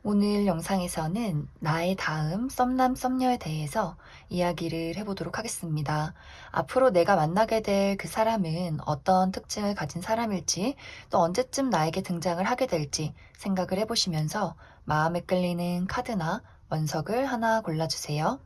오늘 영상에서는 나의 다음 썸남 썸녀에 대해서 이야기를 해보도록 하겠습니다. 앞으로 내가 만나게 될 그 사람은 어떤 특징을 가진 사람일지, 또 언제쯤 나에게 등장을 하게 될지 생각을 해보시면서 마음에 끌리는 카드나 원석을 하나 골라주세요.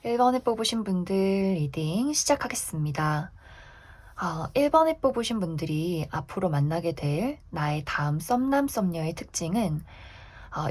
1번에 뽑으신 분들 리딩 시작하겠습니다. 1번에 뽑으신 분들이 앞으로 만나게 될 나의 다음 썸남 썸녀의 특징은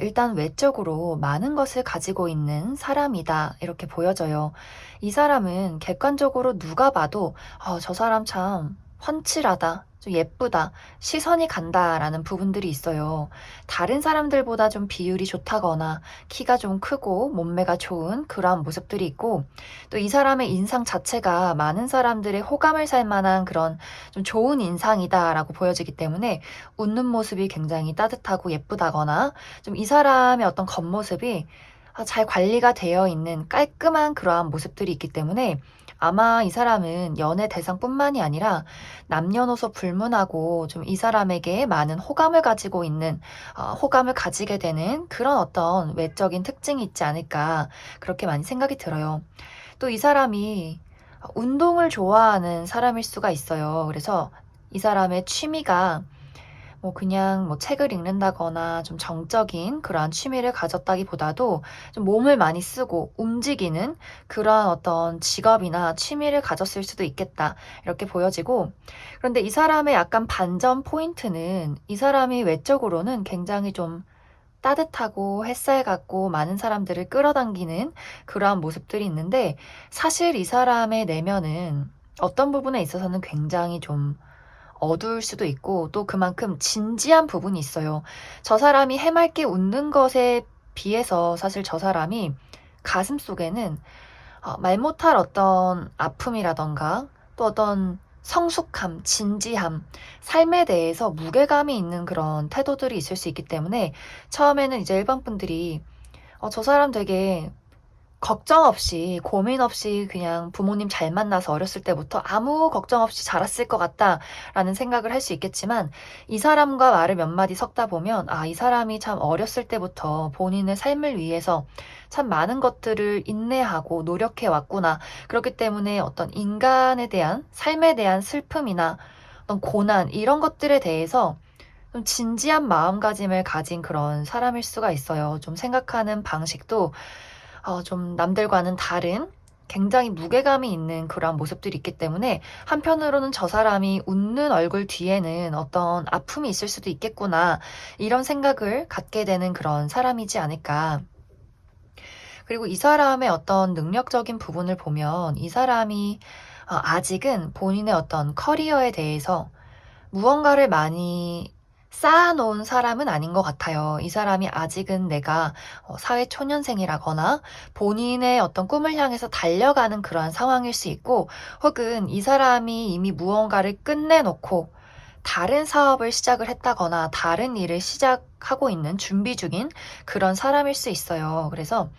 일단 외적으로 많은 것을 가지고 있는 사람이다 이렇게 보여져요. 이 사람은 객관적으로 누가 봐도 저 사람 참 훤칠하다, 좀 예쁘다, 시선이 간다라는 부분들이 있어요. 다른 사람들보다 좀 비율이 좋다거나 키가 좀 크고 몸매가 좋은 그러한 모습들이 있고, 또 이 사람의 인상 자체가 많은 사람들의 호감을 살 만한 그런 좀 좋은 인상이다라고 보여지기 때문에 웃는 모습이 굉장히 따뜻하고 예쁘다거나 좀 이 사람의 어떤 겉모습이 잘 관리가 되어 있는 깔끔한 그러한 모습들이 있기 때문에 아마 이 사람은 연애 대상뿐만이 아니라 남녀노소 불문하고 좀 이 사람에게 많은 호감을 가지고 있는, 호감을 가지게 되는 그런 어떤 외적인 특징이 있지 않을까, 그렇게 많이 생각이 들어요. 또 이 사람이 운동을 좋아하는 사람일 수가 있어요. 그래서 이 사람의 취미가 그냥 책을 읽는다거나 좀 정적인 그러한 취미를 가졌다기보다도 좀 몸을 많이 쓰고 움직이는 그러한 어떤 직업이나 취미를 가졌을 수도 있겠다, 이렇게 보여지고, 그런데 이 사람의 약간 반전 포인트는 이 사람이 외적으로는 굉장히 좀 따뜻하고 햇살 같고 많은 사람들을 끌어당기는 그러한 모습들이 있는데, 사실 이 사람의 내면은 어떤 부분에 있어서는 굉장히 좀 어두울 수도 있고 또 그만큼 진지한 부분이 있어요. 저 사람이 해맑게 웃는 것에 비해서 사실 저 사람이 가슴속에는 말 못할 어떤 아픔이라던가 또 어떤 성숙함, 진지함, 삶에 대해서 무게감이 있는 그런 태도들이 있을 수 있기 때문에 처음에는 이제 일반 분들이 저 사람 되게 걱정 없이 고민 없이 그냥 부모님 잘 만나서 어렸을 때부터 아무 걱정 없이 자랐을 것 같다라는 생각을 할 수 있겠지만, 이 사람과 말을 몇 마디 섞다 보면 이 사람이 참 어렸을 때부터 본인의 삶을 위해서 참 많은 것들을 인내하고 노력해 왔구나. 그렇기 때문에 어떤 인간에 대한 삶에 대한 슬픔이나 어떤 고난 이런 것들에 대해서 좀 진지한 마음가짐을 가진 그런 사람일 수가 있어요. 좀 생각하는 방식도 좀 남들과는 다른 굉장히 무게감이 있는 그러한 모습들이 있기 때문에 한편으로는 저 사람이 웃는 얼굴 뒤에는 어떤 아픔이 있을 수도 있겠구나, 이런 생각을 갖게 되는 그런 사람이지 않을까. 그리고 이 사람의 어떤 능력적인 부분을 보면 이 사람이 아직은 본인의 어떤 커리어에 대해서 무언가를 많이 쌓아놓은 사람은 아닌 것 같아요. 이 사람이 아직은 내가 사회 초년생이라거나 본인의 어떤 꿈을 향해서 달려가는 그러한 상황일 수 있고, 혹은 이 사람이 이미 무언가를 끝내놓고 다른 사업을 시작을 했다거나 다른 일을 시작하고 있는 준비 중인 그런 사람일 수 있어요. 그래서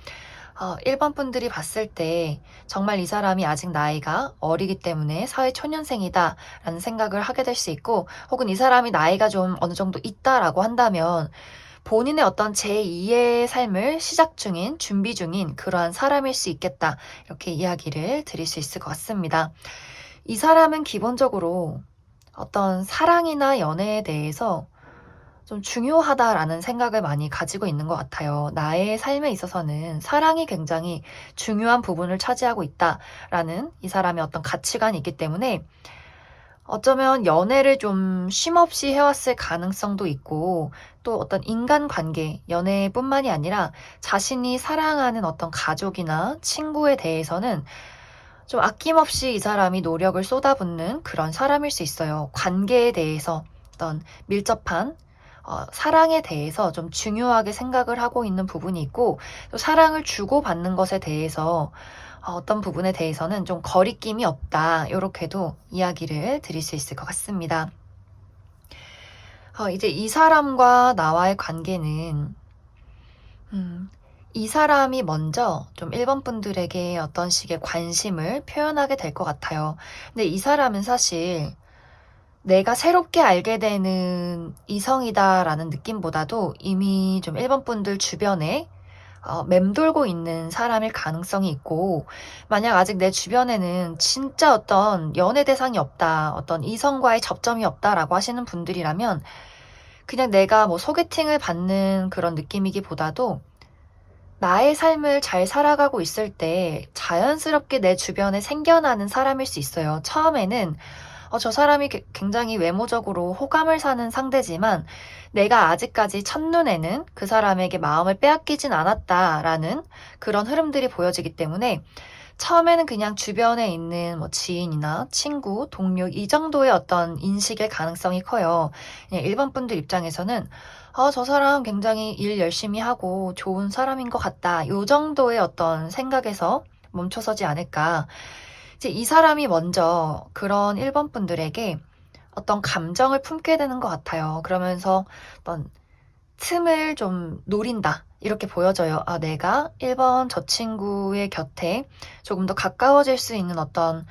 1번 분들이 봤을 때 정말 이 사람이 아직 나이가 어리기 때문에 사회 초년생이다라는 생각을 하게 될 수 있고, 혹은 이 사람이 나이가 좀 어느 정도 있다라고 한다면 본인의 어떤 제2의 삶을 시작 중인, 준비 중인 그러한 사람일 수 있겠다. 이렇게 이야기를 드릴 수 있을 것 같습니다. 이 사람은 기본적으로 어떤 사랑이나 연애에 대해서 좀 중요하다라는 생각을 많이 가지고 있는 것 같아요. 나의 삶에 있어서는 사랑이 굉장히 중요한 부분을 차지하고 있다라는 이 사람의 어떤 가치관이 있기 때문에 어쩌면 연애를 좀 쉼없이 해왔을 가능성도 있고, 또 어떤 인간관계, 연애뿐만이 아니라 자신이 사랑하는 어떤 가족이나 친구에 대해서는 좀 아낌없이 이 사람이 노력을 쏟아붓는 그런 사람일 수 있어요. 관계에 대해서 어떤 밀접한 사랑에 대해서 좀 중요하게 생각을 하고 있는 부분이 있고, 또 사랑을 주고받는 것에 대해서 어떤 부분에 대해서는 좀 거리낌이 없다. 이렇게도 이야기를 드릴 수 있을 것 같습니다. 이제 이 사람과 나와의 관계는 이 사람이 먼저 좀 1번 분들에게 어떤 식의 관심을 표현하게 될 것 같아요. 근데 이 사람은 사실 내가 새롭게 알게 되는 이성이다라는 느낌보다도 이미 좀 1번 분들 주변에 맴돌고 있는 사람일 가능성이 있고, 만약 아직 내 주변에는 진짜 어떤 연애 대상이 없다, 어떤 이성과의 접점이 없다라고 하시는 분들이라면 그냥 내가 뭐 소개팅을 받는 그런 느낌이기보다도 나의 삶을 잘 살아가고 있을 때 자연스럽게 내 주변에 생겨나는 사람일 수 있어요. 처음에는 저 사람이 굉장히 외모적으로 호감을 사는 상대지만 내가 아직까지 첫눈에는 그 사람에게 마음을 빼앗기진 않았다라는 그런 흐름들이 보여지기 때문에 처음에는 그냥 주변에 있는 뭐 지인이나 친구, 동료 이 정도의 어떤 인식일 가능성이 커요. 그냥 일반 분들 입장에서는 저 사람 굉장히 일 열심히 하고 좋은 사람인 것 같다. 요 정도의 어떤 생각에서 멈춰서지 않을까. 이제 이 사람이 먼저 그런 1번 분들에게 어떤 감정을 품게 되는 것 같아요. 그러면서 어떤 틈을 좀 노린다. 이렇게 보여져요. 내가 1번 저 친구의 곁에 조금 더 가까워질 수 있는 어떤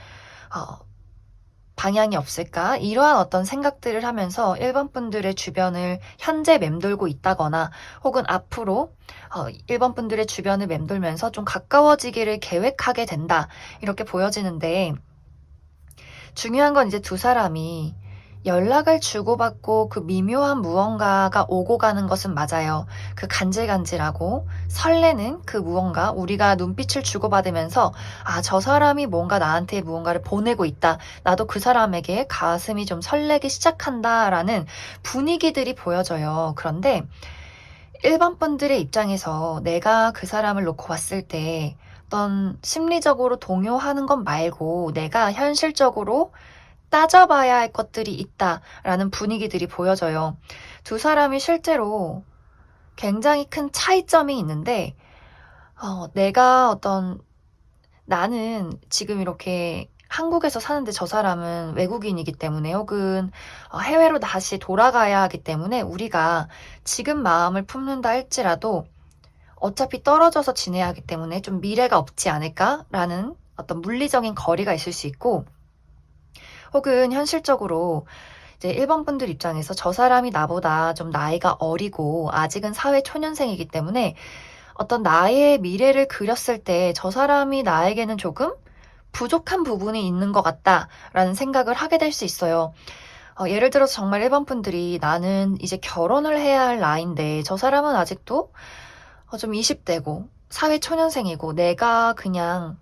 방향이 없을까? 이러한 어떤 생각들을 하면서 1번 분들의 주변을 현재 맴돌고 있다거나, 혹은 앞으로 1번 분들의 주변을 맴돌면서 좀 가까워지기를 계획하게 된다. 이렇게 보여지는데, 중요한 건 이제 두 사람이 연락을 주고받고 그 미묘한 무언가가 오고 가는 것은 맞아요. 그 간질간질하고 설레는 그 무언가, 우리가 눈빛을 주고받으면서 저 사람이 뭔가 나한테 무언가를 보내고 있다. 나도 그 사람에게 가슴이 좀 설레기 시작한다라는 분위기들이 보여져요. 그런데 1번 분들의 입장에서 내가 그 사람을 놓고 봤을 때 어떤 심리적으로 동요하는 것 말고 내가 현실적으로 따져봐야 할 것들이 있다라는 분위기들이 보여져요. 두 사람이 실제로 굉장히 큰 차이점이 있는데, 나는 지금 이렇게 한국에서 사는데 저 사람은 외국인이기 때문에, 혹은 해외로 다시 돌아가야 하기 때문에 우리가 지금 마음을 품는다 할지라도 어차피 떨어져서 지내야 하기 때문에 좀 미래가 없지 않을까라는 어떤 물리적인 거리가 있을 수 있고, 혹은 현실적으로 이제 1번 분들 입장에서 저 사람이 나보다 좀 나이가 어리고 아직은 사회 초년생이기 때문에 어떤 나의 미래를 그렸을 때 저 사람이 나에게는 조금 부족한 부분이 있는 것 같다라는 생각을 하게 될 수 있어요. 예를 들어서 정말 1번 분들이 나는 이제 결혼을 해야 할 나이인데 저 사람은 아직도 좀 20대고 사회 초년생이고, 내가 그냥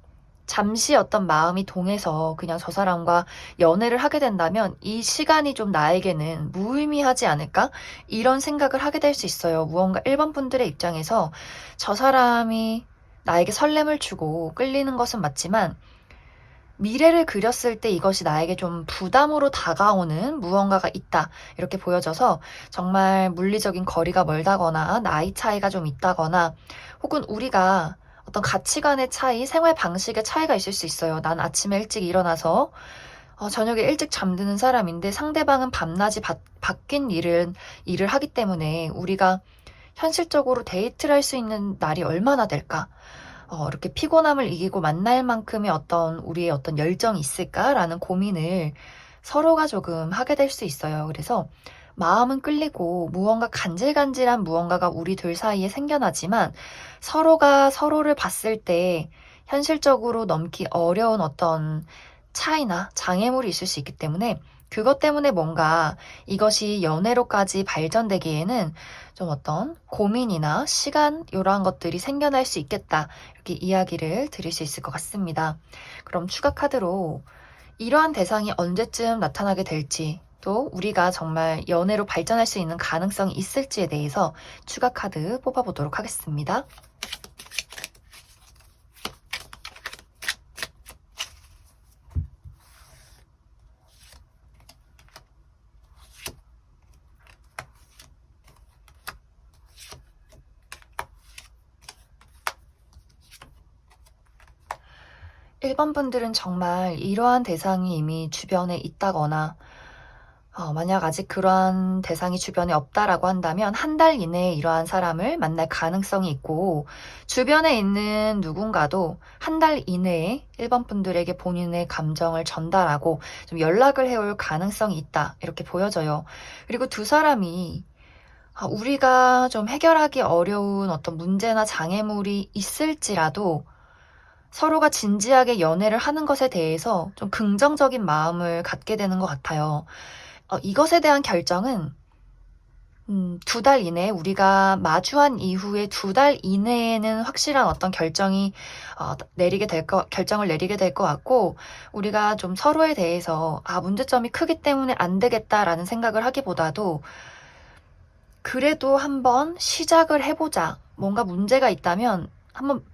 잠시 어떤 마음이 동해서 그냥 저 사람과 연애를 하게 된다면 이 시간이 좀 나에게는 무의미하지 않을까? 이런 생각을 하게 될 수 있어요. 무언가 1번 분들의 입장에서 저 사람이 나에게 설렘을 주고 끌리는 것은 맞지만 미래를 그렸을 때 이것이 나에게 좀 부담으로 다가오는 무언가가 있다. 이렇게 보여져서 정말 물리적인 거리가 멀다거나 나이 차이가 좀 있다거나 혹은 우리가 어떤 가치관의 차이, 생활 방식의 차이가 있을 수 있어요. 난 아침에 일찍 일어나서 저녁에 일찍 잠드는 사람인데 상대방은 밤낮이 바뀐 일을 하기 때문에 우리가 현실적으로 데이트를 할 수 있는 날이 얼마나 될까? 이렇게 피곤함을 이기고 만날 만큼의 우리의 어떤 열정이 있을까라는 고민을 서로가 조금 하게 될 수 있어요. 그래서 마음은 끌리고 무언가 간질간질한 무언가가 우리 둘 사이에 생겨나지만 서로가 서로를 봤을 때 현실적으로 넘기 어려운 어떤 차이나 장애물이 있을 수 있기 때문에 그것 때문에 뭔가 이것이 연애로까지 발전되기에는 좀 어떤 고민이나 시간 이러한 것들이 생겨날 수 있겠다. 이렇게 이야기를 드릴 수 있을 것 같습니다. 그럼 추가 카드로 이러한 대상이 언제쯤 나타나게 될지 또 우리가 정말 연애로 발전할 수 있는 가능성이 있을지에 대해서 추가 카드 뽑아보도록 하겠습니다. 1번 분들은 정말 이러한 대상이 이미 주변에 있다거나 만약 아직 그러한 대상이 주변에 없다라고 한다면 한 달 이내에 이러한 사람을 만날 가능성이 있고 주변에 있는 누군가도 한 달 이내에 1번 분들에게 본인의 감정을 전달하고 좀 연락을 해올 가능성이 있다 이렇게 보여져요. 그리고 두 사람이 우리가 좀 해결하기 어려운 어떤 문제나 장애물이 있을지라도 서로가 진지하게 연애를 하는 것에 대해서 좀 긍정적인 마음을 갖게 되는 것 같아요. 이것에 대한 결정은 2달 이내에 우리가 마주한 이후에 2달 이내에는 확실한 어떤 결정을 내리게 될 것 같고 우리가 좀 서로에 대해서 문제점이 크기 때문에 안 되겠다라는 생각을 하기보다도 그래도 한번 시작을 해보자. 뭔가 문제가 있다면 한번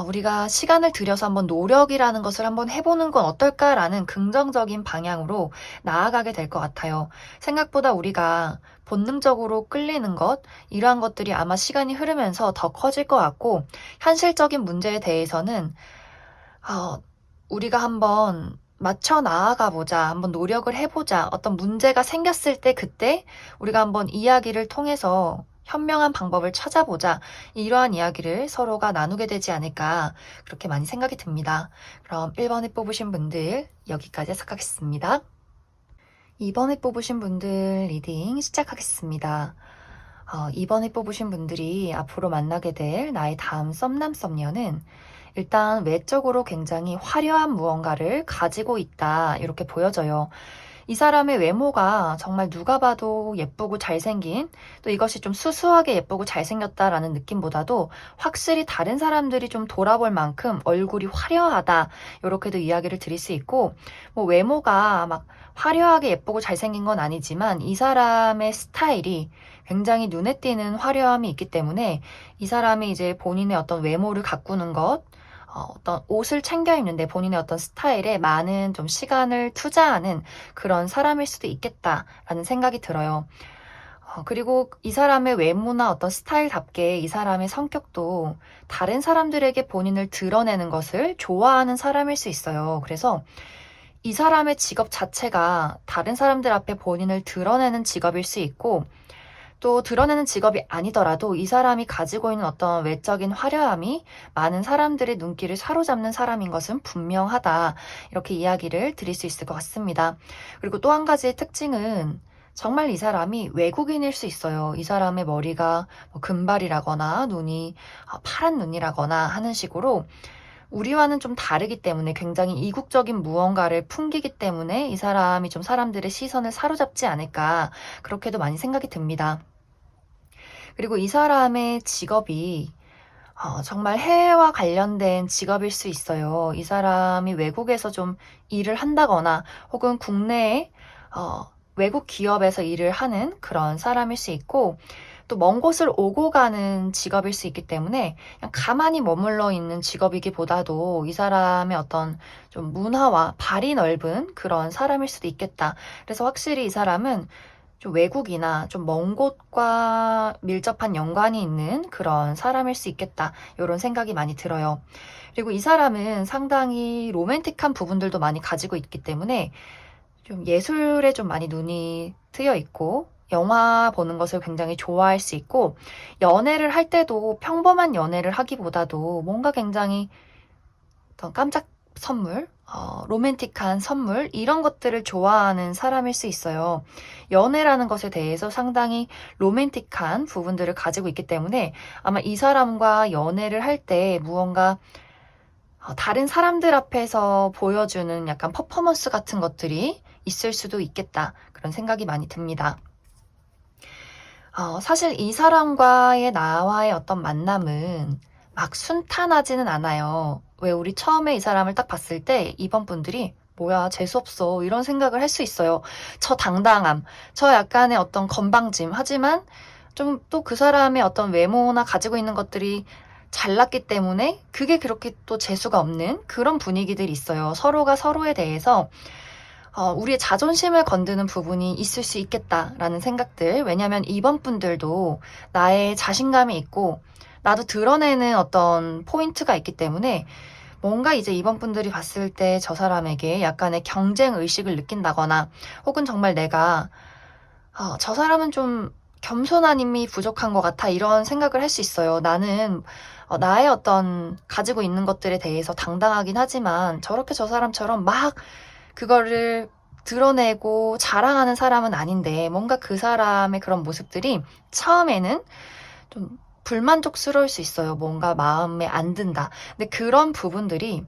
우리가 시간을 들여서 한번 노력이라는 것을 한번 해보는 건 어떨까라는 긍정적인 방향으로 나아가게 될 것 같아요. 생각보다 우리가 본능적으로 끌리는 이러한 것들이 아마 시간이 흐르면서 더 커질 것 같고, 현실적인 문제에 대해서는, 우리가 한번 맞춰 나아가 보자, 한번 노력을 해보자, 어떤 문제가 생겼을 때 그때 우리가 한번 이야기를 통해서 현명한 방법을 찾아보자. 이러한 이야기를 서로가 나누게 되지 않을까 그렇게 많이 생각이 듭니다. 그럼 1번에 뽑으신 분들 여기까지 해석하겠습니다. 2번에 뽑으신 분들 리딩 시작하겠습니다. 2번에 뽑으신 분들이 앞으로 만나게 될 나의 다음 썸남 썸녀는 일단 외적으로 굉장히 화려한 무언가를 가지고 있다 이렇게 보여져요. 이 사람의 외모가 정말 누가 봐도 예쁘고 잘생긴 또 이것이 좀 수수하게 예쁘고 잘생겼다라는 느낌보다도 확실히 다른 사람들이 좀 돌아볼 만큼 얼굴이 화려하다 이렇게도 이야기를 드릴 수 있고 뭐 외모가 막 화려하게 예쁘고 잘생긴 건 아니지만 이 사람의 스타일이 굉장히 눈에 띄는 화려함이 있기 때문에 이 사람이 이제 본인의 어떤 외모를 가꾸는 어떤 옷을 챙겨 입는데 본인의 어떤 스타일에 많은 좀 시간을 투자하는 그런 사람일 수도 있겠다라는 생각이 들어요. 그리고 이 사람의 외모나 어떤 스타일답게 이 사람의 성격도 다른 사람들에게 본인을 드러내는 것을 좋아하는 사람일 수 있어요. 그래서 이 사람의 직업 자체가 다른 사람들 앞에 본인을 드러내는 직업일 수 있고 또 드러내는 직업이 아니더라도 이 사람이 가지고 있는 어떤 외적인 화려함이 많은 사람들의 눈길을 사로잡는 사람인 것은 분명하다. 이렇게 이야기를 드릴 수 있을 것 같습니다. 그리고 또 한 가지의 특징은 정말 이 사람이 외국인일 수 있어요. 이 사람의 머리가 금발이라거나 눈이 파란 눈이라거나 하는 식으로 우리와는 좀 다르기 때문에 굉장히 이국적인 무언가를 풍기기 때문에 이 사람이 좀 사람들의 시선을 사로잡지 않을까 그렇게도 많이 생각이 듭니다. 그리고 이 사람의 직업이 정말 해외와 관련된 직업일 수 있어요. 이 사람이 외국에서 좀 일을 한다거나 혹은 국내에 외국 기업에서 일을 하는 그런 사람일 수 있고 또 먼 곳을 오고 가는 직업일 수 있기 때문에 그냥 가만히 머물러 있는 직업이기보다도 이 사람의 어떤 좀 문화와 발이 넓은 그런 사람일 수도 있겠다. 그래서 확실히 이 사람은 좀 외국이나 좀 먼 곳과 밀접한 연관이 있는 그런 사람일 수 있겠다. 이런 생각이 많이 들어요. 그리고 이 사람은 상당히 로맨틱한 부분들도 많이 가지고 있기 때문에 좀 예술에 좀 많이 눈이 트여 있고 영화 보는 것을 굉장히 좋아할 수 있고 연애를 할 때도 평범한 연애를 하기보다도 뭔가 굉장히 어떤 깜짝 선물, 로맨틱한 선물 이런 것들을 좋아하는 사람일 수 있어요. 연애라는 것에 대해서 상당히 로맨틱한 부분들을 가지고 있기 때문에 아마 이 사람과 연애를 할 때 무언가 다른 사람들 앞에서 보여주는 약간 퍼포먼스 같은 것들이 있을 수도 있겠다. 그런 생각이 많이 듭니다. 사실 이 사람과의 나와의 어떤 만남은 막 순탄하지는 않아요. 왜 우리 처음에 이 사람을 딱 봤을 때 이번 분들이 뭐야 재수없어 이런 생각을 할 수 있어요. 저 당당함, 저 약간의 어떤 건방짐 하지만 좀 또 그 사람의 어떤 외모나 가지고 있는 것들이 잘났기 때문에 그게 그렇게 또 재수가 없는 그런 분위기들이 있어요. 서로가 서로에 대해서 우리의 자존심을 건드는 부분이 있을 수 있겠다라는 생각들. 왜냐면 이번 분들도 나의 자신감이 있고 나도 드러내는 어떤 포인트가 있기 때문에 뭔가 이제 이번 분들이 봤을 때 저 사람에게 약간의 경쟁 의식을 느낀다거나 혹은 정말 내가 저 사람은 좀 겸손한 힘이 부족한 것 같아 이런 생각을 할 수 있어요. 나는 나의 어떤 가지고 있는 것들에 대해서 당당하긴 하지만 저렇게 저 사람처럼 막 그거를 드러내고 자랑하는 사람은 아닌데 뭔가 그 사람의 그런 모습들이 처음에는 좀 불만족스러울 수 있어요. 뭔가 마음에 안 든다. 근데 그런 부분들이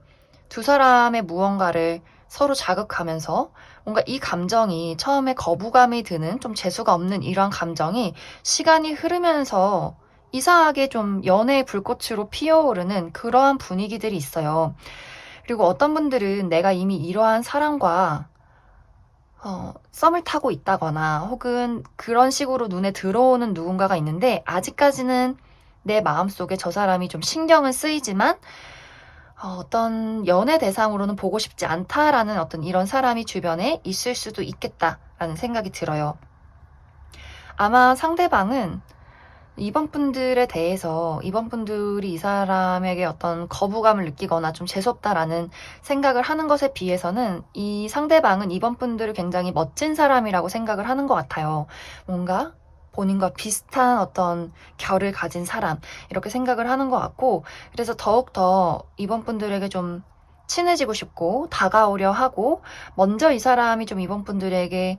두 사람의 무언가를 서로 자극하면서 뭔가 이 감정이 처음에 거부감이 드는 좀 재수가 없는 이런 감정이 시간이 흐르면서 이상하게 좀 연애의 불꽃으로 피어오르는 그러한 분위기들이 있어요. 그리고 어떤 분들은 내가 이미 이러한 사람과 썸을 타고 있다거나 혹은 그런 식으로 눈에 들어오는 누군가가 있는데 아직까지는 내 마음속에 저 사람이 좀 신경은 쓰이지만 어떤 연애 대상으로는 보고 싶지 않다라는 어떤 이런 사람이 주변에 있을 수도 있겠다라는 생각이 들어요. 아마 상대방은 이번 분들에 대해서 이번 분들이 이 사람에게 어떤 거부감을 느끼거나 좀 재수없다라는 생각을 하는 것에 비해서는 이 상대방은 이번 분들을 굉장히 멋진 사람이라고 생각을 하는 것 같아요. 뭔가 본인과 비슷한 어떤 결을 가진 사람 이렇게 생각을 하는 것 같고 그래서 더욱더 이번 분들에게 좀 친해지고 싶고 다가오려 하고 먼저 이 사람이 좀 이번 분들에게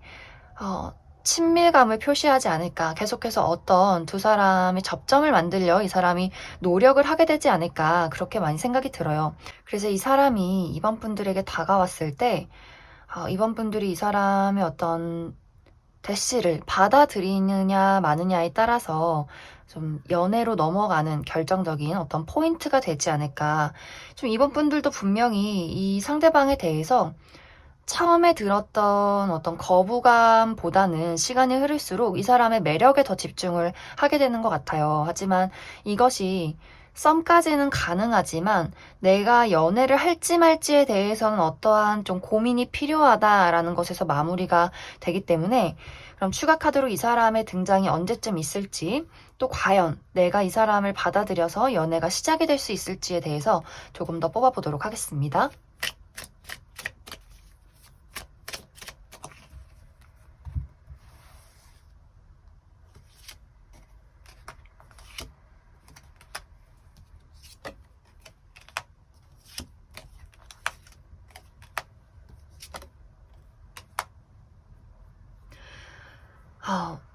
친밀감을 표시하지 않을까. 계속해서 어떤 두 사람의 접점을 만들려 이 사람이 노력을 하게 되지 않을까. 그렇게 많이 생각이 들어요. 그래서 이 사람이 이번 분들에게 다가왔을 때, 이번 분들이 이 사람의 어떤 대시를 받아들이느냐 마느냐에 따라서 좀 연애로 넘어가는 결정적인 어떤 포인트가 되지 않을까. 좀 이번 분들도 분명히 이 상대방에 대해서 처음에 들었던 어떤 거부감보다는 시간이 흐를수록 이 사람의 매력에 더 집중을 하게 되는 것 같아요. 하지만 이것이 썸까지는 가능하지만 내가 연애를 할지 말지에 대해서는 어떠한 좀 고민이 필요하다라는 것에서 마무리가 되기 때문에 그럼 추가 카드로 이 사람의 등장이 언제쯤 있을지 또 과연 내가 이 사람을 받아들여서 연애가 시작이 될 수 있을지에 대해서 조금 더 뽑아보도록 하겠습니다.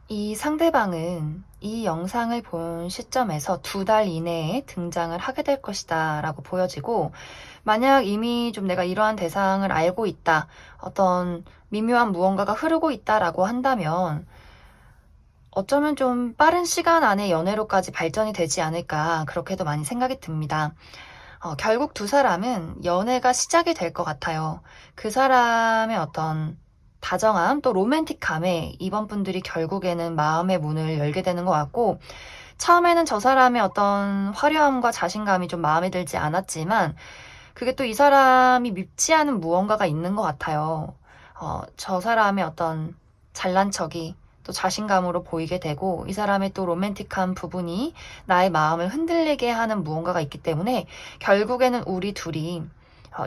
이 상대방은 이 영상을 본 시점에서 2달 이내에 등장을 하게 될 것이다 라고 보여지고 만약 이미 좀 내가 이러한 대상을 알고 있다 어떤 미묘한 무언가가 흐르고 있다라고 한다면 어쩌면 좀 빠른 시간 안에 연애로까지 발전이 되지 않을까 그렇게도 많이 생각이 듭니다. 결국 두 사람은 연애가 시작이 될 것 같아요. 그 사람의 어떤 다정함 또 로맨틱함에 이번 분들이 결국에는 마음의 문을 열게 되는 것 같고, 처음에는 저 사람의 어떤 화려함과 자신감이 좀 마음에 들지 않았지만 그게 또 이 사람이 밉지 않은 무언가가 있는 것 같아요. 저 사람의 어떤 잘난 척이 또 자신감으로 보이게 되고, 이 사람의 또 로맨틱한 부분이 나의 마음을 흔들리게 하는 무언가가 있기 때문에 결국에는 우리 둘이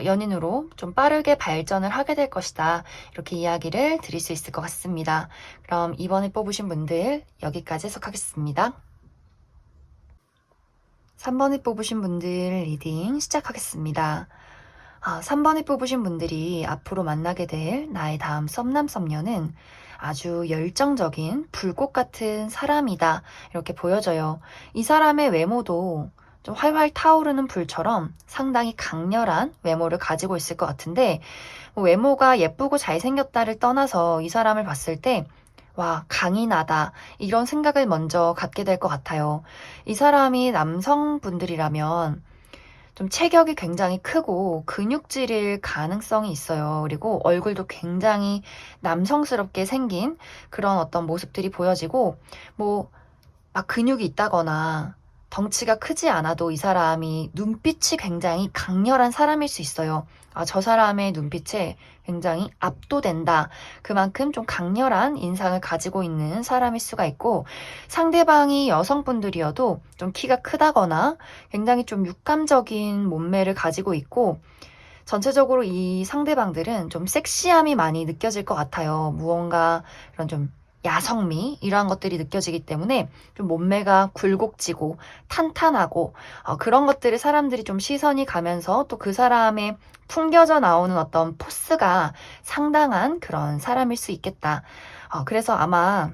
연인으로 좀 빠르게 발전을 하게 될 것이다. 이렇게 이야기를 드릴 수 있을 것 같습니다. 그럼 이번에 뽑으신 분들 여기까지 해석하겠습니다. 3번에 뽑으신 분들 리딩 시작하겠습니다. 3번에 뽑으신 분들이 앞으로 만나게 될 나의 다음 썸남 썸녀는 아주 열정적인 불꽃 같은 사람이다. 이렇게 보여져요. 이 사람의 외모도 좀 활활 타오르는 불처럼 상당히 강렬한 외모를 가지고 있을 것 같은데, 뭐 외모가 예쁘고 잘생겼다를 떠나서 이 사람을 봤을 때 와, 강인하다. 이런 생각을 먼저 갖게 될 것 같아요. 이 사람이 남성분들이라면 좀 체격이 굉장히 크고 근육질일 가능성이 있어요. 그리고 얼굴도 굉장히 남성스럽게 생긴 그런 어떤 모습들이 보여지고, 뭐, 막 근육이 있다거나 덩치가 크지 않아도 이 사람이 눈빛이 굉장히 강렬한 사람일 수 있어요. 저 사람의 눈빛에 굉장히 압도된다. 그만큼 좀 강렬한 인상을 가지고 있는 사람일 수가 있고, 상대방이 여성분들이어도 좀 키가 크다거나 굉장히 좀 육감적인 몸매를 가지고 있고, 전체적으로 이 상대방들은 좀 섹시함이 많이 느껴질 것 같아요. 무언가 이런 좀 야성미 이러한 것들이 느껴지기 때문에 좀 몸매가 굴곡지고 탄탄하고 그런 것들을 사람들이 좀 시선이 가면서 또 그 사람의 풍겨져 나오는 어떤 포스가 상당한 그런 사람일 수 있겠다. 그래서 아마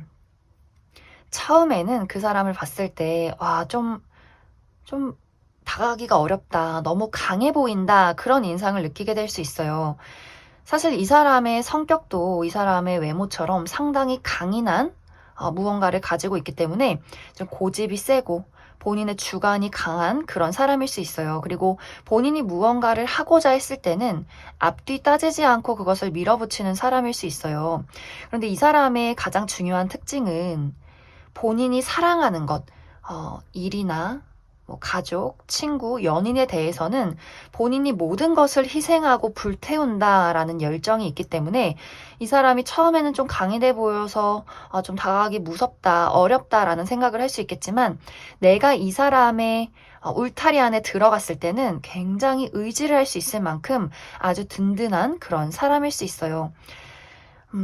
처음에는 그 사람을 봤을 때 좀 다가가기가 어렵다. 너무 강해 보인다. 그런 인상을 느끼게 될 수 있어요. 사실 이 사람의 성격도 이 사람의 외모처럼 상당히 강인한 무언가를 가지고 있기 때문에 좀 고집이 세고 본인의 주관이 강한 그런 사람일 수 있어요. 그리고 본인이 무언가를 하고자 했을 때는 앞뒤 따지지 않고 그것을 밀어붙이는 사람일 수 있어요. 그런데 이 사람의 가장 중요한 특징은 본인이 사랑하는 것, 일이나 뭐 가족, 친구, 연인에 대해서는 본인이 모든 것을 희생하고 불태운다라는 열정이 있기 때문에 이 사람이 처음에는 좀 강인해 보여서 좀 다가가기 무섭다, 어렵다라는 생각을 할 수 있겠지만, 내가 이 사람의 울타리 안에 들어갔을 때는 굉장히 의지를 할 수 있을 만큼 아주 든든한 그런 사람일 수 있어요.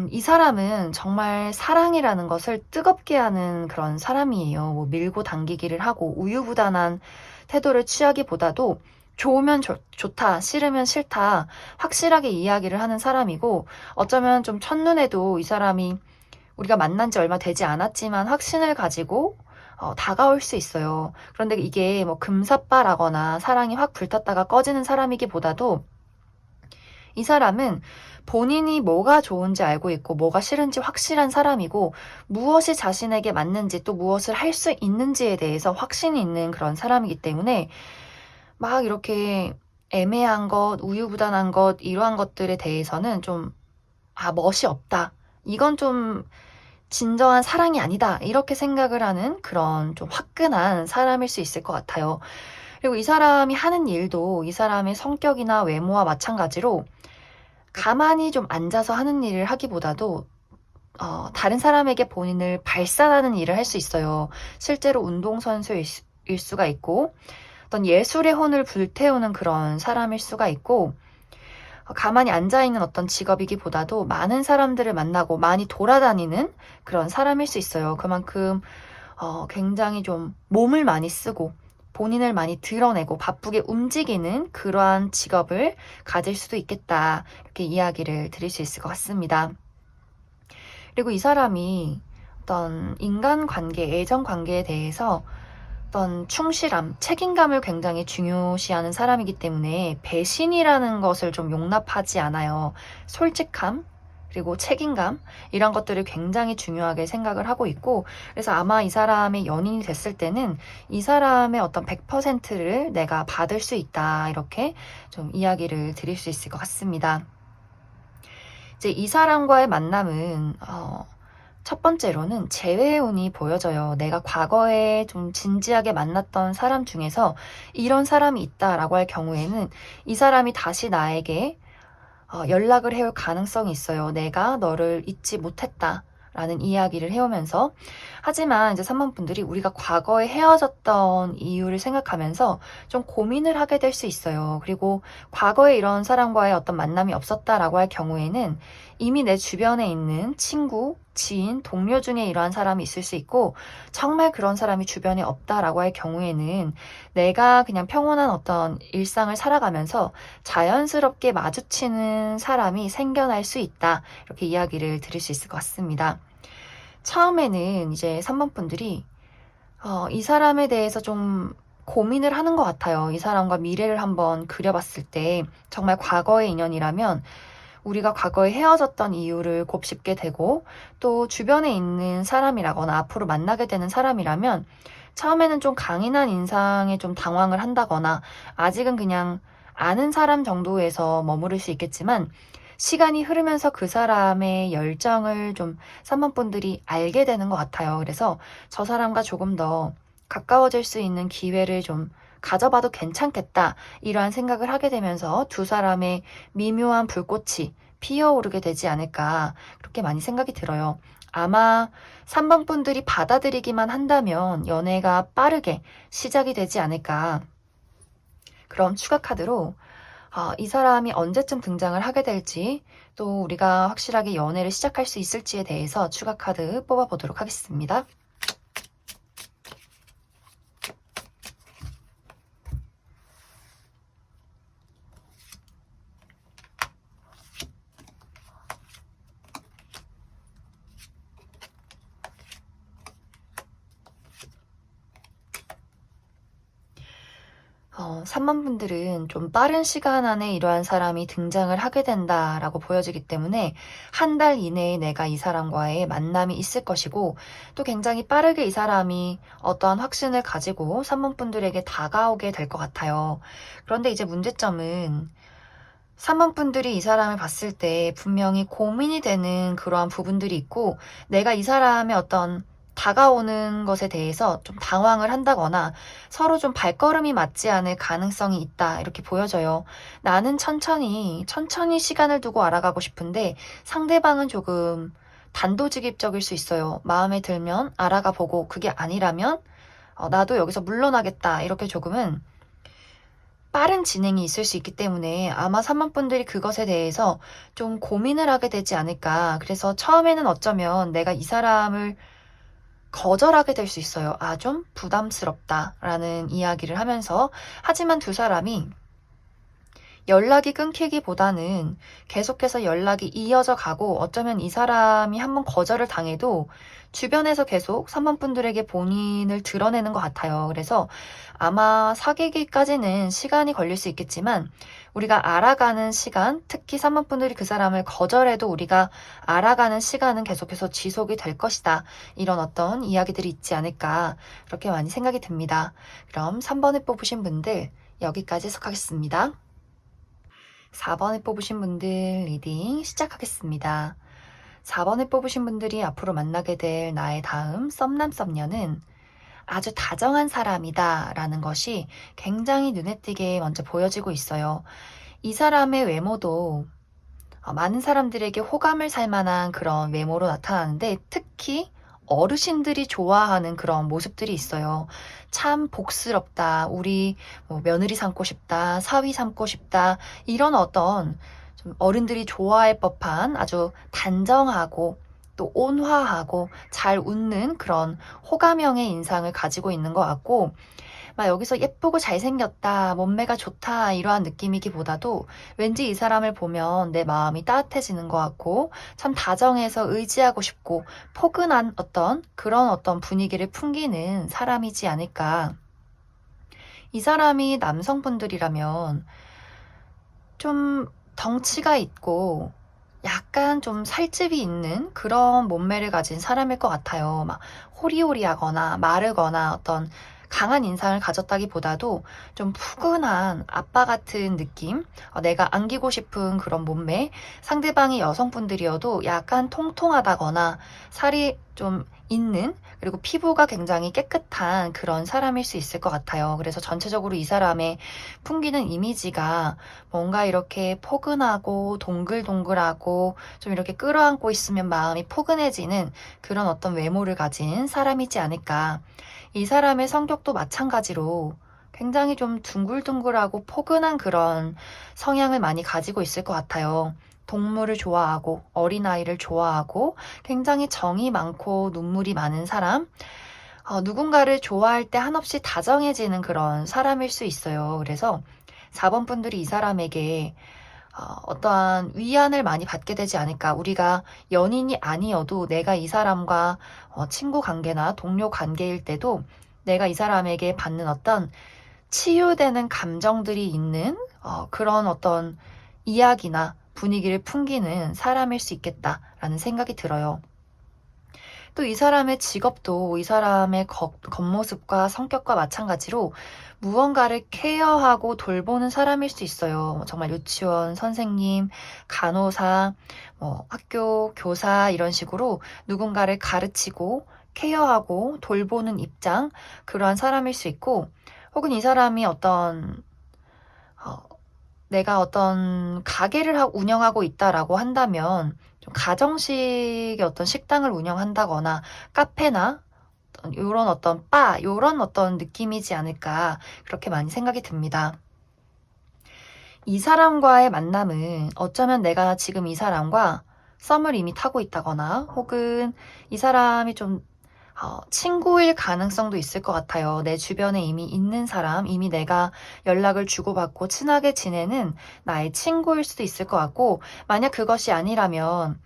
이 사람은 정말 사랑이라는 것을 뜨겁게 하는 그런 사람이에요. 뭐 밀고 당기기를 하고 우유부단한 태도를 취하기보다도 좋으면 좋다, 싫으면 싫다, 확실하게 이야기를 하는 사람이고, 어쩌면 좀 첫눈에도 이 사람이 우리가 만난 지 얼마 되지 않았지만 확신을 가지고 다가올 수 있어요. 그런데 이게 뭐 금사빠라거나 사랑이 확 불탔다가 꺼지는 사람이기보다도 이 사람은 본인이 뭐가 좋은지 알고 있고 뭐가 싫은지 확실한 사람이고, 무엇이 자신에게 맞는지 또 무엇을 할 수 있는지에 대해서 확신이 있는 그런 사람이기 때문에 막 이렇게 애매한 것, 우유부단한 것, 이러한 것들에 대해서는 좀 멋이 없다. 이건 좀 진정한 사랑이 아니다. 이렇게 생각을 하는 그런 좀 화끈한 사람일 수 있을 것 같아요. 그리고 이 사람이 하는 일도 이 사람의 성격이나 외모와 마찬가지로 가만히 좀 앉아서 하는 일을 하기보다도 다른 사람에게 본인을 발산하는 일을 할 수 있어요. 실제로 운동선수일 수가 있고, 어떤 예술의 혼을 불태우는 그런 사람일 수가 있고, 가만히 앉아있는 어떤 직업이기보다도 많은 사람들을 만나고 많이 돌아다니는 그런 사람일 수 있어요. 그만큼 굉장히 좀 몸을 많이 쓰고 본인을 많이 드러내고 바쁘게 움직이는 그러한 직업을 가질 수도 있겠다. 이렇게 이야기를 드릴 수 있을 것 같습니다. 그리고 이 사람이 어떤 인간관계, 애정관계에 대해서 어떤 충실함, 책임감을 굉장히 중요시하는 사람이기 때문에 배신이라는 것을 좀 용납하지 않아요. 솔직함, 그리고 책임감, 이런 것들을 굉장히 중요하게 생각을 하고 있고, 그래서 아마 이 사람의 연인이 됐을 때는 이 사람의 어떤 100%를 내가 받을 수 있다. 이렇게 좀 이야기를 드릴 수 있을 것 같습니다. 이제 이 사람과의 만남은 첫 번째로는 재회의 운이 보여져요. 내가 과거에 좀 진지하게 만났던 사람 중에서 이런 사람이 있다라고 할 경우에는 이 사람이 다시 나에게 연락을 해올 가능성이 있어요. 내가 너를 잊지 못했다. 라는 이야기를 해오면서. 하지만 이제 3번 분들이 우리가 과거에 헤어졌던 이유를 생각하면서 좀 고민을 하게 될 수 있어요. 그리고 과거에 이런 사람과의 어떤 만남이 없었다라고 할 경우에는 이미 내 주변에 있는 친구, 지인, 동료 중에 이러한 사람이 있을 수 있고, 정말 그런 사람이 주변에 없다라고 할 경우에는 내가 그냥 평온한 어떤 일상을 살아가면서 자연스럽게 마주치는 사람이 생겨날 수 있다. 이렇게 이야기를 드릴 수 있을 것 같습니다. 처음에는 이제 3번 분들이 이 사람에 대해서 좀 고민을 하는 것 같아요. 이 사람과 미래를 한번 그려봤을 때 정말 과거의 인연이라면 우리가 과거에 헤어졌던 이유를 곱씹게 되고, 또 주변에 있는 사람이라거나 앞으로 만나게 되는 사람이라면 처음에는 좀 강인한 인상에 좀 당황을 한다거나 아직은 그냥 아는 사람 정도에서 머무를 수 있겠지만, 시간이 흐르면서 그 사람의 열정을 좀 3번 분들이 알게 되는 것 같아요. 그래서 저 사람과 조금 더 가까워질 수 있는 기회를 좀 가져봐도 괜찮겠다, 이러한 생각을 하게 되면서 두 사람의 미묘한 불꽃이 피어오르게 되지 않을까, 그렇게 많이 생각이 들어요. 아마 3번 분들이 받아들이기만 한다면 연애가 빠르게 시작이 되지 않을까. 그럼 추가 카드로 이 사람이 언제쯤 등장을 하게 될지, 또 우리가 확실하게 연애를 시작할 수 있을지에 대해서 추가 카드 뽑아보도록 하겠습니다. 3번 분들은 좀 빠른 시간 안에 이러한 사람이 등장을 하게 된다라고 보여지기 때문에 한 달 이내에 내가 이 사람과의 만남이 있을 것이고, 또 굉장히 빠르게 이 사람이 어떠한 확신을 가지고 3번 분들에게 다가오게 될 것 같아요. 그런데 이제 문제점은 3번 분들이 이 사람을 봤을 때 분명히 고민이 되는 그러한 부분들이 있고, 내가 이 사람의 어떤 다가오는 것에 대해서 좀 당황을 한다거나 서로 좀 발걸음이 맞지 않을 가능성이 있다, 이렇게 보여져요. 나는 천천히 시간을 두고 알아가고 싶은데 상대방은 조금 단도직입적일 수 있어요. 마음에 들면 알아가 보고, 그게 아니라면 나도 여기서 물러나겠다, 이렇게 조금은 빠른 진행이 있을 수 있기 때문에 아마 3번 분들이 그것에 대해서 좀 고민을 하게 되지 않을까. 그래서 처음에는 어쩌면 내가 이 사람을 거절하게 될 수 있어요. 좀 부담스럽다라는 이야기를 하면서. 하지만 두 사람이 연락이 끊기기보다는 계속해서 연락이 이어져 가고, 어쩌면 이 사람이 한번 거절을 당해도 주변에서 계속 3번 분들에게 본인을 드러내는 것 같아요. 그래서 아마 사귀기까지는 시간이 걸릴 수 있겠지만 우리가 알아가는 시간, 특히 3번 분들이 그 사람을 거절해도 우리가 알아가는 시간은 계속해서 지속이 될 것이다, 이런 어떤 이야기들이 있지 않을까, 그렇게 많이 생각이 듭니다. 그럼 3번을 뽑으신 분들 여기까지 해석하겠습니다. 4번을 뽑으신 분들 리딩 시작하겠습니다. 4번을 뽑으신 분들이 앞으로 만나게 될 나의 다음 썸남 썸녀는 아주 다정한 사람이다 라는 것이 굉장히 눈에 띄게 먼저 보여지고 있어요. 이 사람의 외모도 많은 사람들에게 호감을 살 만한 그런 외모로 나타나는데, 특히 어르신들이 좋아하는 그런 모습들이 있어요. 참 복스럽다, 우리 며느리 삼고 싶다, 사위 삼고 싶다, 이런 어떤 좀 어른들이 좋아할 법한 아주 단정하고 또 온화하고 잘 웃는 그런 호감형의 인상을 가지고 있는 것 같고, 막 여기서 예쁘고 잘생겼다, 몸매가 좋다, 이러한 느낌이기보다도 왠지 이 사람을 보면 내 마음이 따뜻해지는 것 같고 참 다정해서 의지하고 싶고 포근한 그런 어떤 분위기를 풍기는 사람이지 않을까. 이 사람이 남성분들이라면 좀 덩치가 있고 약간 좀 살집이 있는 그런 몸매를 가진 사람일 것 같아요. 막 호리호리하거나 마르거나 어떤 강한 인상을 가졌다기보다도 좀 푸근한 아빠 같은 느낌, 내가 안기고 싶은 그런 몸매, 상대방이 여성분들이어도 약간 통통하다거나 살이 좀 있는, 그리고 피부가 굉장히 깨끗한 그런 사람일 수 있을 것 같아요. 그래서 전체적으로 이 사람의 풍기는 이미지가 뭔가 이렇게 포근하고 동글동글하고 좀 이렇게 끌어안고 있으면 마음이 포근해지는 그런 어떤 외모를 가진 사람이지 않을까. 이 사람의 성격도 마찬가지로 굉장히 좀 둥글둥글하고 포근한 그런 성향을 많이 가지고 있을 것 같아요. 동물을 좋아하고 어린아이를 좋아하고 굉장히 정이 많고 눈물이 많은 사람, 누군가를 좋아할 때 한없이 다정해지는 그런 사람일 수 있어요. 그래서 4번 분들이 이 사람에게 어떠한 위안을 많이 받게 되지 않을까. 우리가 연인이 아니어도 내가 이 사람과 친구 관계나 동료 관계일 때도 내가 이 사람에게 받는 어떤 치유되는 감정들이 있는 그런 어떤 이야기나 분위기를 풍기는 사람일 수 있겠다라는 생각이 들어요. 또 이 사람의 직업도 이 사람의 겉모습과 성격과 마찬가지로 무언가를 케어하고 돌보는 사람일 수 있어요. 정말 유치원 선생님, 간호사, 학교 교사 이런 식으로 누군가를 가르치고 케어하고 돌보는 입장, 그러한 사람일 수 있고, 혹은 이 사람이 어, 내가 어떤 가게를 운영하고 있다라고 한다면 좀 가정식의 어떤 식당을 운영한다거나 카페나 이런 어떤 바, 이런 어떤 느낌이지 않을까 그렇게 많이 생각이 듭니다. 이 사람과의 만남은 어쩌면 내가 지금 이 사람과 썸을 이미 타고 있다거나 혹은 이 사람이 좀 친구일 가능성도 있을 것 같아요. 내 주변에 이미 있는 사람, 이미 내가 연락을 주고받고 친하게 지내는 나의 친구일 수도 있을 것 같고, 만약 그것이 아니라면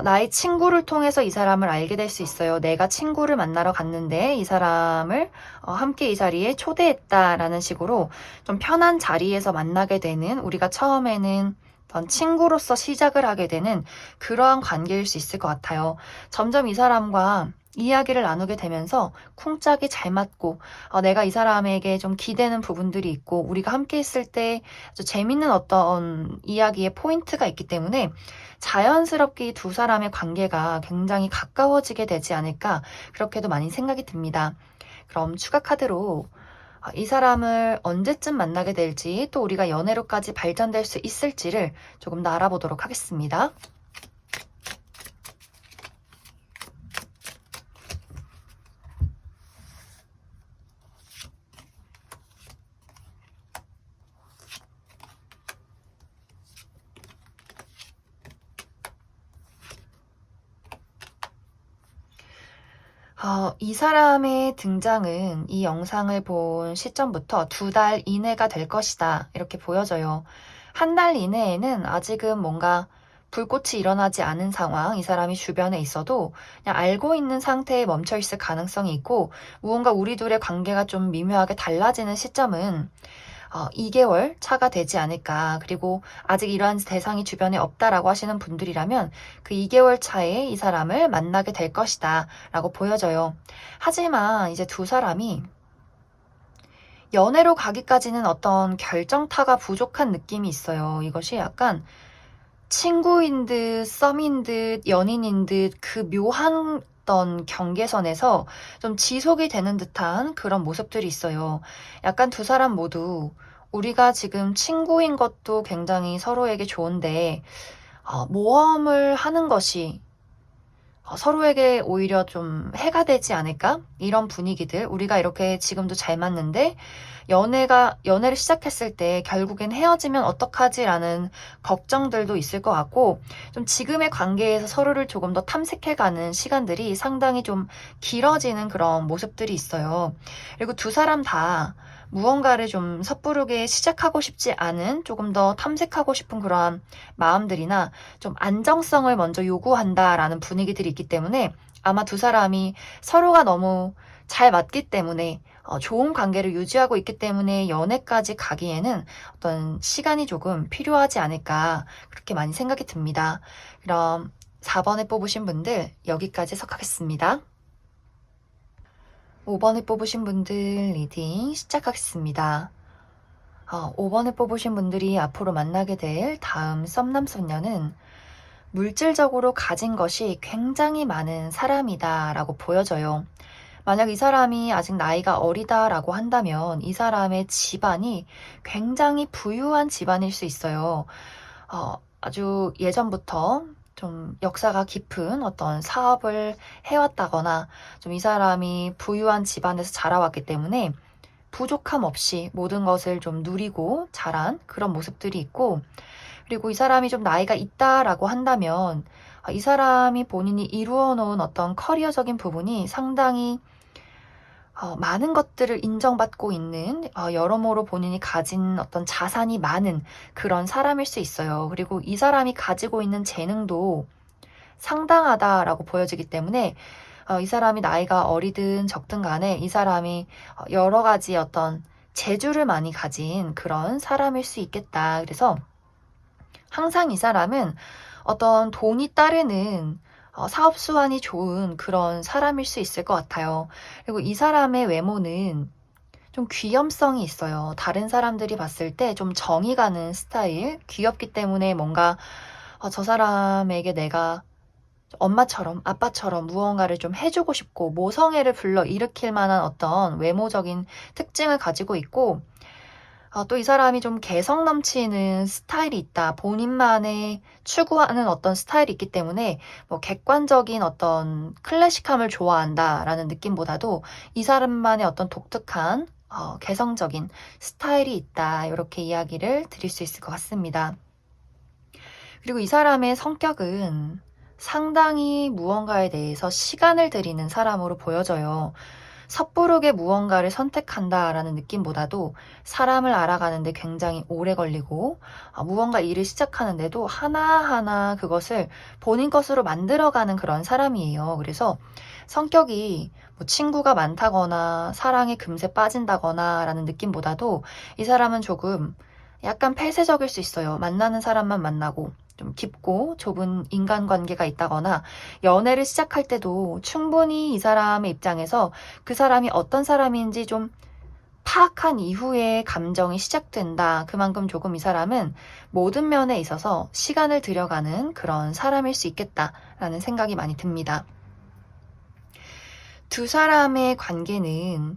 나의 친구를 통해서 이 사람을 알게 될 수 있어요. 내가 친구를 만나러 갔는데 이 사람을 함께 이 자리에 초대했다라는 식으로 좀 편한 자리에서 만나게 되는, 우리가 처음에는 어떤 친구로서 시작을 하게 되는 그러한 관계일 수 있을 것 같아요. 점점 이 사람과 이야기를 나누게 되면서 쿵짝이 잘 맞고 내가 이 사람에게 좀 기대는 부분들이 있고 우리가 함께 있을 때 아주 재밌는 어떤 이야기의 포인트가 있기 때문에 자연스럽게 이 두 사람의 관계가 굉장히 가까워지게 되지 않을까 그렇게도 많이 생각이 듭니다. 그럼 추가 카드로 이 사람을 언제쯤 만나게 될지 또 우리가 연애로까지 발전될 수 있을지를 조금 더 알아보도록 하겠습니다. 이 사람의 등장은 이 영상을 본 시점부터 2달 이내가 될 것이다. 이렇게 보여져요. 1달 이내에는 아직은 뭔가 불꽃이 일어나지 않은 상황, 이 사람이 주변에 있어도 그냥 알고 있는 상태에 멈춰 있을 가능성이 있고, 무언가 우리 둘의 관계가 좀 미묘하게 달라지는 시점은 2개월 차가 되지 않을까. 그리고 아직 이러한 대상이 주변에 없다라고 하시는 분들이라면 그 2개월 차에 이 사람을 만나게 될 것이다 라고 보여져요. 하지만 이제 두 사람이 연애로 가기까지는 어떤 결정타가 부족한 느낌이 있어요. 이것이 약간 친구인 듯, 썸인 듯, 연인인 듯 그 묘한 어떤 경계선에서 좀 지속이 되는 듯한 그런 모습들이 있어요. 약간 두 사람 모두 우리가 지금 친구인 것도 굉장히 서로에게 좋은데, 모험을 하는 것이 서로에게 오히려 좀 해가 되지 않을까? 이런 분위기들. 우리가 이렇게 지금도 잘 맞는데, 연애를 시작했을 때 결국엔 헤어지면 어떡하지라는 걱정들도 있을 것 같고, 좀 지금의 관계에서 서로를 조금 더 탐색해가는 시간들이 상당히 좀 길어지는 그런 모습들이 있어요. 그리고 두 사람 다 무언가를 좀 섣부르게 시작하고 싶지 않은, 조금 더 탐색하고 싶은 그러한 마음들이나 좀 안정성을 먼저 요구한다라는 분위기들이 있기 때문에 아마 두 사람이 서로가 너무 잘 맞기 때문에 좋은 관계를 유지하고 있기 때문에 연애까지 가기에는 어떤 시간이 조금 필요하지 않을까 그렇게 많이 생각이 듭니다. 그럼 4번에 뽑으신 분들 여기까지 해석하겠습니다. 5번을 뽑으신 분들 리딩 시작하겠습니다. 5번을 뽑으신 분들이 앞으로 만나게 될 다음 썸남썸녀는 물질적으로 가진 것이 굉장히 많은 사람이다 라고 보여져요. 만약 이 사람이 아직 나이가 어리다라고 한다면 이 사람의 집안이 굉장히 부유한 집안일 수 있어요. 아주 예전부터 좀 역사가 깊은 어떤 사업을 해왔다거나 좀 이 사람이 부유한 집안에서 자라왔기 때문에 부족함 없이 모든 것을 좀 누리고 자란 그런 모습들이 있고, 그리고 이 사람이 좀 나이가 있다라고 한다면 이 사람이 본인이 이루어 놓은 어떤 커리어적인 부분이 상당히 많은 것들을 인정받고 있는 여러모로 본인이 가진 어떤 자산이 많은 그런 사람일 수 있어요. 그리고 이 사람이 가지고 있는 재능도 상당하다라고 보여지기 때문에 이 사람이 나이가 어리든 적든 간에 이 사람이 여러 가지 어떤 재주를 많이 가진 그런 사람일 수 있겠다. 그래서 항상 이 사람은 어떤 돈이 따르는 사업 수완이 좋은 그런 사람일 수 있을 것 같아요. 그리고 이 사람의 외모는 좀 귀염성이 있어요. 다른 사람들이 봤을 때 좀 정이 가는 스타일, 귀엽기 때문에 뭔가 저 사람에게 내가 엄마처럼 아빠처럼 무언가를 좀 해주고 싶고 모성애를 불러일으킬 만한 어떤 외모적인 특징을 가지고 있고, 또 이 사람이 좀 개성 넘치는 스타일이 있다. 본인만의 추구하는 어떤 스타일이 있기 때문에 뭐 객관적인 어떤 클래식함을 좋아한다라는 느낌보다도 이 사람만의 어떤 독특한 개성적인 스타일이 있다. 이렇게 이야기를 드릴 수 있을 것 같습니다. 그리고 이 사람의 성격은 상당히 무언가에 대해서 시간을 들이는 사람으로 보여져요. 섣부르게 무언가를 선택한다라는 느낌보다도 사람을 알아가는데 굉장히 오래 걸리고, 무언가 일을 시작하는데도 하나하나 그것을 본인 것으로 만들어가는 그런 사람이에요. 그래서 성격이 뭐 친구가 많다거나 사랑에 금세 빠진다거나 라는 느낌보다도 이 사람은 조금 약간 폐쇄적일 수 있어요. 만나는 사람만 만나고 좀 깊고 좁은 인간관계가 있다거나, 연애를 시작할 때도 충분히 이 사람의 입장에서 그 사람이 어떤 사람인지 좀 파악한 이후에 감정이 시작된다. 그만큼 조금 이 사람은 모든 면에 있어서 시간을 들여가는 그런 사람일 수 있겠다라는 생각이 많이 듭니다. 두 사람의 관계는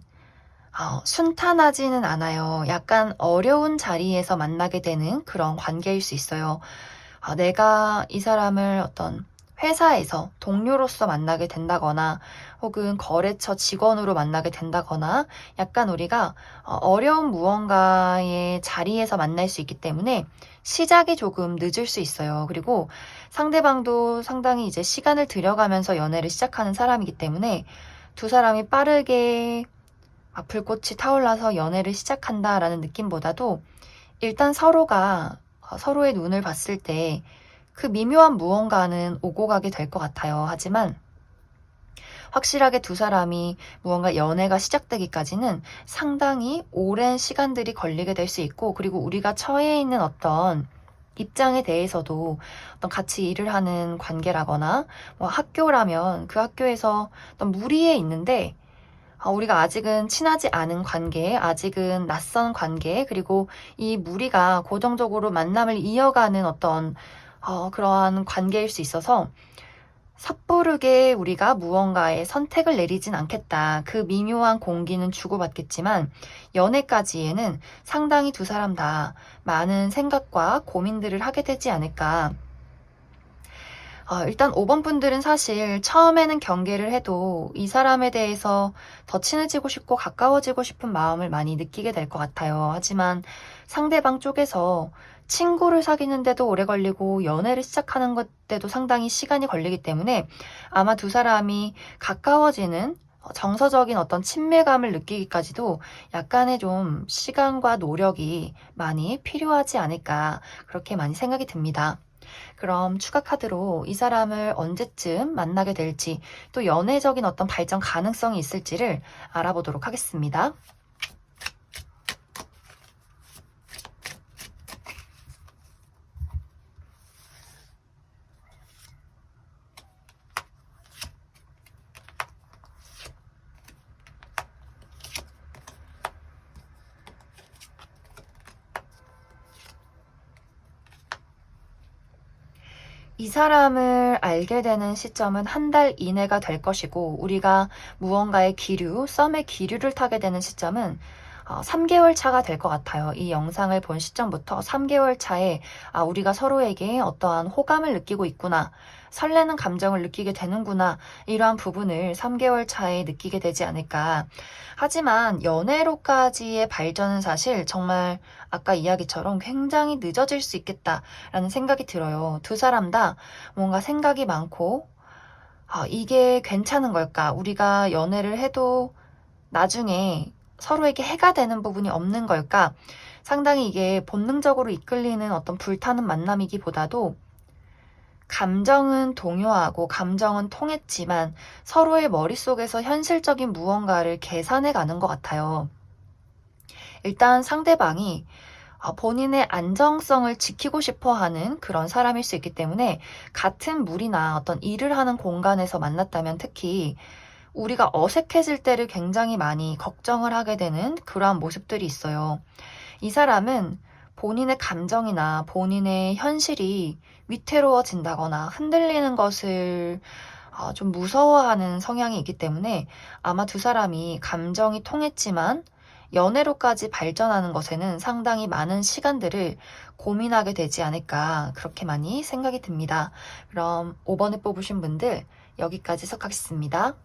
순탄하지는 않아요. 약간 어려운 자리에서 만나게 되는 그런 관계일 수 있어요. 내가 이 사람을 어떤 회사에서 동료로서 만나게 된다거나 혹은 거래처 직원으로 만나게 된다거나 약간 우리가 어려운 무언가의 자리에서 만날 수 있기 때문에 시작이 조금 늦을 수 있어요. 그리고 상대방도 상당히 이제 시간을 들여가면서 연애를 시작하는 사람이기 때문에 두 사람이 빠르게 불꽃이 타올라서 연애를 시작한다라는 느낌보다도 일단 서로가 서로의 눈을 봤을 때 그 미묘한 무언가는 오고 가게 될 것 같아요. 하지만 확실하게 두 사람이 무언가 연애가 시작되기까지는 상당히 오랜 시간들이 걸리게 될 수 있고, 그리고 우리가 처해 있는 어떤 입장에 대해서도 어떤 같이 일을 하는 관계라거나 뭐 학교라면 그 학교에서 어떤 무리에 있는데 우리가 아직은 친하지 않은 관계, 아직은 낯선 관계, 그리고 이 무리가 고정적으로 만남을 이어가는 어떤 그러한 관계일 수 있어서 섣부르게 우리가 무언가의 선택을 내리진 않겠다. 그 미묘한 공기는 주고받겠지만 연애까지에는 상당히 두 사람 다 많은 생각과 고민들을 하게 되지 않을까. 일단 5번 분들은 사실 처음에는 경계를 해도 이 사람에 대해서 더 친해지고 싶고 가까워지고 싶은 마음을 많이 느끼게 될 것 같아요. 하지만 상대방 쪽에서 친구를 사귀는데도 오래 걸리고 연애를 시작하는 것때도 상당히 시간이 걸리기 때문에 아마 두 사람이 가까워지는 정서적인 어떤 친밀감을 느끼기까지도 약간의 좀 시간과 노력이 많이 필요하지 않을까, 그렇게 많이 생각이 듭니다. 그럼 추가 카드로 이 사람을 언제쯤 만나게 될지, 또 연애적인 어떤 발전 가능성이 있을지를 알아보도록 하겠습니다. 이 사람을 알게 되는 시점은 한 달 이내가 될 것이고, 우리가 무언가의 기류, 썸의 기류를 타게 되는 시점은 3개월 차가 될 것 같아요. 이 영상을 본 시점부터 3개월 차에 우리가 서로에게 어떠한 호감을 느끼고 있구나, 설레는 감정을 느끼게 되는구나, 이러한 부분을 3개월 차에 느끼게 되지 않을까. 하지만 연애로까지의 발전은 사실 정말 아까 이야기처럼 굉장히 늦어질 수 있겠다라는 생각이 들어요. 두 사람 다 뭔가 생각이 많고, 이게 괜찮은 걸까? 우리가 연애를 해도 나중에 서로에게 해가 되는 부분이 없는 걸까? 상당히 이게 본능적으로 이끌리는 어떤 불타는 만남이기보다도 감정은 동요하고 감정은 통했지만 서로의 머릿속에서 현실적인 무언가를 계산해 가는 것 같아요. 일단 상대방이 본인의 안정성을 지키고 싶어 하는 그런 사람일 수 있기 때문에, 같은 물이나 어떤 일을 하는 공간에서 만났다면 특히 우리가 어색해질 때를 굉장히 많이 걱정을 하게 되는 그러한 모습들이 있어요. 이 사람은 본인의 감정이나 본인의 현실이 위태로워진다거나 흔들리는 것을 좀 무서워하는 성향이 있기 때문에, 아마 두 사람이 감정이 통했지만 연애로까지 발전하는 것에는 상당히 많은 시간들을 고민하게 되지 않을까, 그렇게 많이 생각이 듭니다. 그럼 5번에 뽑으신 분들 여기까지 해석하겠습니다.